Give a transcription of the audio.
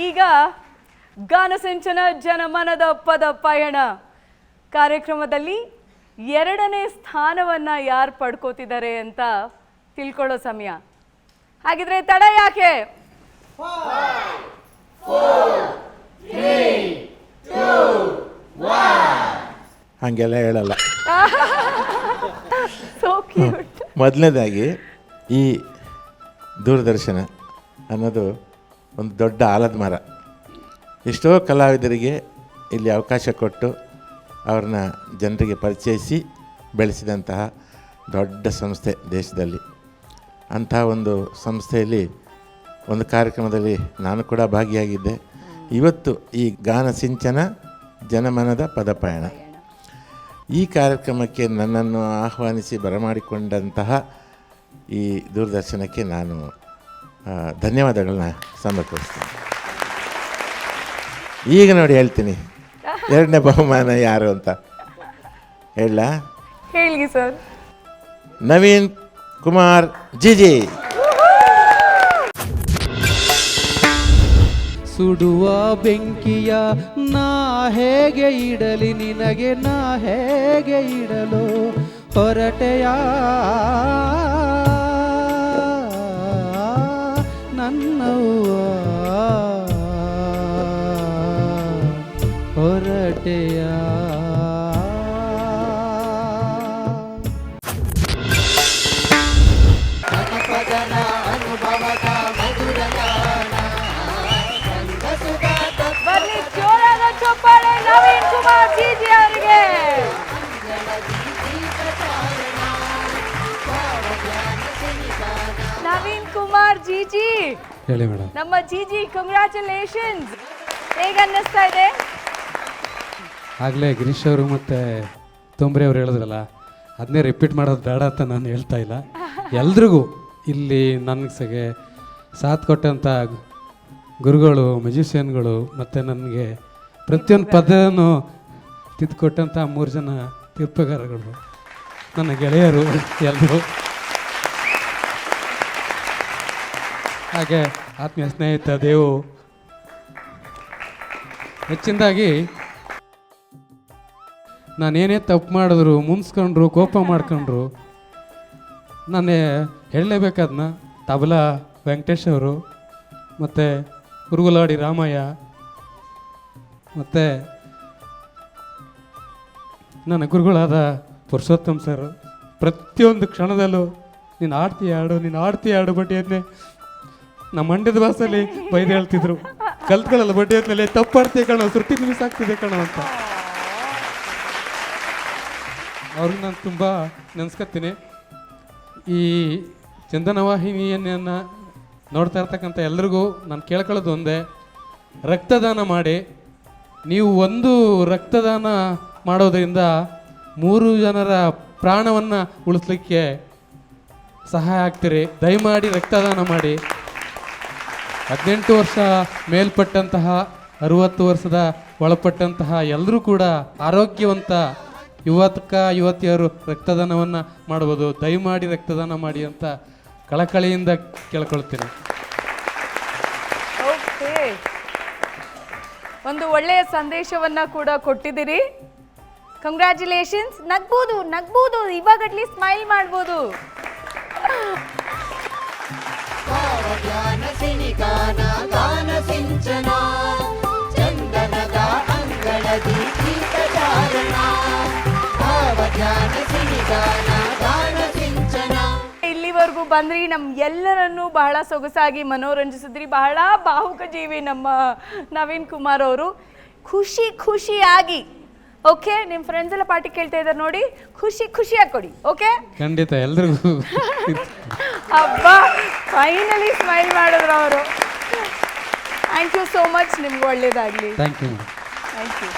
ಈಗ ಗಾನಸಿಂಚನ ಜನಮನದ ಪದ ಪಯಣ ಕಾರ್ಯಕ್ರಮದಲ್ಲಿ 2ನೇ ಸ್ಥಾನವನ್ನ ಯಾರು ಪಡ್ಕೋತಿದ್ದಾರೆ ಅಂತ ತಿಳ್ಕೊಳ್ಳೋ ಸಮಯ. ಹಾಗಿದ್ರೆ ತಡ ಯಾಕೆ? 5, 4, 3, 2, 1 ಹಾಗೆಲ್ಲ ಹೇಳಲ್ಲ. So cute. ಮೊದಲನೇದಾಗಿ ಈ ದೂರದರ್ಶನ ಅನ್ನೋದು ಒಂದು ದೊಡ್ಡ ಆಲದ ಮರ. ಎಷ್ಟೋ ಕಲಾವಿದರಿಗೆ ಇಲ್ಲಿ ಅವಕಾಶ ಕೊಟ್ಟು ಅವ್ರನ್ನ ಜನರಿಗೆ ಪರಿಚಯಿಸಿ ಬೆಳೆಸಿದಂತಹ ದೊಡ್ಡ ಸಂಸ್ಥೆ ದೇಶದಲ್ಲಿ. ಅಂಥ ಒಂದು ಸಂಸ್ಥೆಯಲ್ಲಿ ಒಂದು ಕಾರ್ಯಕ್ರಮದಲ್ಲಿ ನಾನು ಕೂಡ ಭಾಗಿಯಾಗಿದ್ದೆ. ಇವತ್ತು ಈ ಗಾನಸಿಂಚನ ಜನಮನದ ಪದಪಯಣ ಈ ಕಾರ್ಯಕ್ರಮಕ್ಕೆ ನನ್ನನ್ನು ಆಹ್ವಾನಿಸಿ ಬರಮಾಡಿಕೊಂಡಂತಹ ಈ ದೂರದರ್ಶನಕ್ಕೆ ನಾನು ಧನ್ಯವಾದಗಳನ್ನ ಸಮರ್ಪಿಸ್ತೀನಿ. ಈಗ ನೋಡಿ ಹೇಳ್ತೀನಿ 2ನೇ ಬಹುಮಾನ ಯಾರು ಅಂತ. ಹೇಳ ಹೇಳಿ ಸರ್. ನವೀನ್ ಕುಮಾರ್ ಜಿಜಿ. ಸುಡುವ ಬೆಂಕಿಯ ನಾ ಹೇಗೆ ಇಡಲಿ ನಿನಗೆ, ನಾ ಹೇಗೆ ಇಡಲು ಹೊರಟೆಯ ನನ್ನವ್ವ ಹೊರಟೆಯ. ಬನ್ನಿ ಜೋರಾದ ಚಪ್ಪಾಳೆ ನವೀನ್ ಕುಮಾರ್ ಜಿಜಿ ಅವರಿಗೆ. ನವೀನ್ ಕುಮಾರ್ ಜಿಜಿ, ಹೇಳಿ ಮೇಡಮ್. ನಮ್ಮ ಜಿಜಿ ಕಂಗ್ರ್ಯಾಚುಲೇಷನ್ಸ್. ಹೇಗೆ ಅನ್ನಿಸ್ತಾ ಇದೆ? ಆಗಲೇ ಗಿರೀಶ್ ಅವರು ಮತ್ತು ತೊಂಬ್ರೆ ಅವ್ರು ಹೇಳಿದ್ರಲ್ಲ, ಅದನ್ನೇ ರಿಪೀಟ್ ಮಾಡೋದು ಬೇಡ ಅಂತ ನಾನು ಹೇಳ್ತಾ ಇಲ್ಲ. ಎಲ್ರಿಗೂ ಇಲ್ಲಿ ನನಗೆ ಸಾಥ್ ಕೊಟ್ಟಂಥ ಗುರುಗಳು, ಮ್ಯೂಸಿಷಿಯನ್ಗಳು ಮತ್ತು ನನಗೆ ಪ್ರತಿಯೊಂದು ಪದನೂ ತಿದ್ದುಕೊಟ್ಟಂಥ 3 ಜನ ತೀರ್ಪುಗಾರಗಳು, ನನ್ನ ಗೆಳೆಯರು ಎಲ್ಲರೂ, ಹಾಗೆ ಆತ್ಮೀಯ ಸ್ನೇಹಿತ ದೇವು. ಹೆಚ್ಚಿನದಾಗಿ ನಾನೇನೇ ತಪ್ಪು ಮಾಡಿದ್ರು, ಮುನ್ಸ್ಕೊಂಡ್ರು, ಕೋಪ ಮಾಡ್ಕೊಂಡ್ರು, ನಾನು ಹೇಳಲೇಬೇಕಾದ್ನ ತಬಲಾ ವೆಂಕಟೇಶ್ ಅವರು ಮತ್ತು ಕುರುಗುಲಾಡಿ ರಾಮಯ್ಯ ಮತ್ತು ನನ್ನ ಗುರುಗಳಾದ ಪುರುಷೋತ್ತಮ್ ಸರ್ ಪ್ರತಿಯೊಂದು ಕ್ಷಣದಲ್ಲೂ ನೀನು ಆಡ್ತೀಯ ಆಡು ಬಡ್ಡಿಯನ್ನೇ ನಮ್ಮ ಮಂಡ್ಯದ ಭಾಷೆಯಲ್ಲಿ ಬೈದು ಹೇಳ್ತಿದ್ರು. ಕಲ್ತ್ಕೊಳ್ಳಲ್ಲ ಬಡ್ಡಿ ಹೊತ್ಮೇಲೆ ತಪ್ಪಾಡ್ತೀಯ ಕಣೋ, ಸುಟ್ಟಿ ಮಿಸ್ ಆಗ್ತಿದೆ ಕಣೋ ಅಂತ. ಅವ್ರಿಗೆ ನಾನು ತುಂಬ ನೆನೆಸ್ಕೊತೀನಿ. ಈ ಚಂದನ ವಾಹಿನಿಯನ್ನು ನೋಡ್ತಾ ಇರ್ತಕ್ಕಂಥ ಎಲ್ರಿಗೂ ನಾನು ಕೇಳ್ಕೊಳ್ಳೋದು ಒಂದೇ, ರಕ್ತದಾನ ಮಾಡಿ. ನೀವು ಒಂದು ರಕ್ತದಾನ ಮಾಡೋದರಿಂದ 3 ಜನರ ಪ್ರಾಣವನ್ನು ಉಳಿಸ್ಲಿಕ್ಕೆ ಸಹಾಯ ಆಗ್ತೀರಿ. ದಯಮಾಡಿ ರಕ್ತದಾನ ಮಾಡಿ. 18 ವರ್ಷ ಮೇಲ್ಪಟ್ಟಂತಹ, 60 ವರ್ಷದ ಒಳಪಟ್ಟಂತಹ ಎಲ್ಲರೂ ಕೂಡ ಆರೋಗ್ಯವಂತ ಯುವತಿಯರು ರಕ್ತದಾನವನ್ನು ಮಾಡ್ಬೋದು. ದಯಮಾಡಿ ರಕ್ತದಾನ ಮಾಡಿ ಅಂತ ಕಳಕಳಿಯಿಂದ ಕೇಳ್ಕೊಳ್ತೀನಿ. ಓಕೆ, ಒಂದು ಒಳ್ಳೆಯ ಸಂದೇಶವನ್ನ ಕೂಡ ಕೊಟ್ಟಿದ್ದೀರಿ. ಕಂಗ್ರ್ಯಾಚುಲೇಷನ್ಸ್. ನಗ್ಬೋದು, ಇವಾಗ ಅಟ್ಲೀಸ್ಟ್ ಸ್ಮೈಲ್ ಮಾಡ್ಬೋದು. ಇಲ್ಲಿವರೆಗೂ ಬಂದ್ರಿ, ಎಲ್ಲರನ್ನೂ ಬಹಳ ಸೊಗಸಾಗಿ ಮನೋರಂಜಿಸಿದ್ರಿ. ಬಹಳ ಭಾವುಕ ಜೀವಿ ನಮ್ಮ ನವೀನ್ ಕುಮಾರ್ ಅವರು. ಖುಷಿಯಾಗಿ ಓಕೆ. ನಿಮ್ಮ ಫ್ರೆಂಡ್ಸ್ ಎಲ್ಲ ಪಾರ್ಟಿ ಕೇಳ್ತಾ ಇದ್ದಾರೆ ನೋಡಿ, ಖುಷಿಯಾಗಿ ಕೊಡಿ. ಓಕೆ, ಖಂಡಿತ ಎಲ್ರಿಗೂ. ಅಬ್ಬಾ, ಫೈನಲಿ ಸ್ಮೈಲ್ ಮಾಡಿದ್ರು ಅವರು. Thank you so much. ನಿಮ್ಗೆ ಒಳ್ಳೇದಾಗಲಿ. Thank you. Thank you.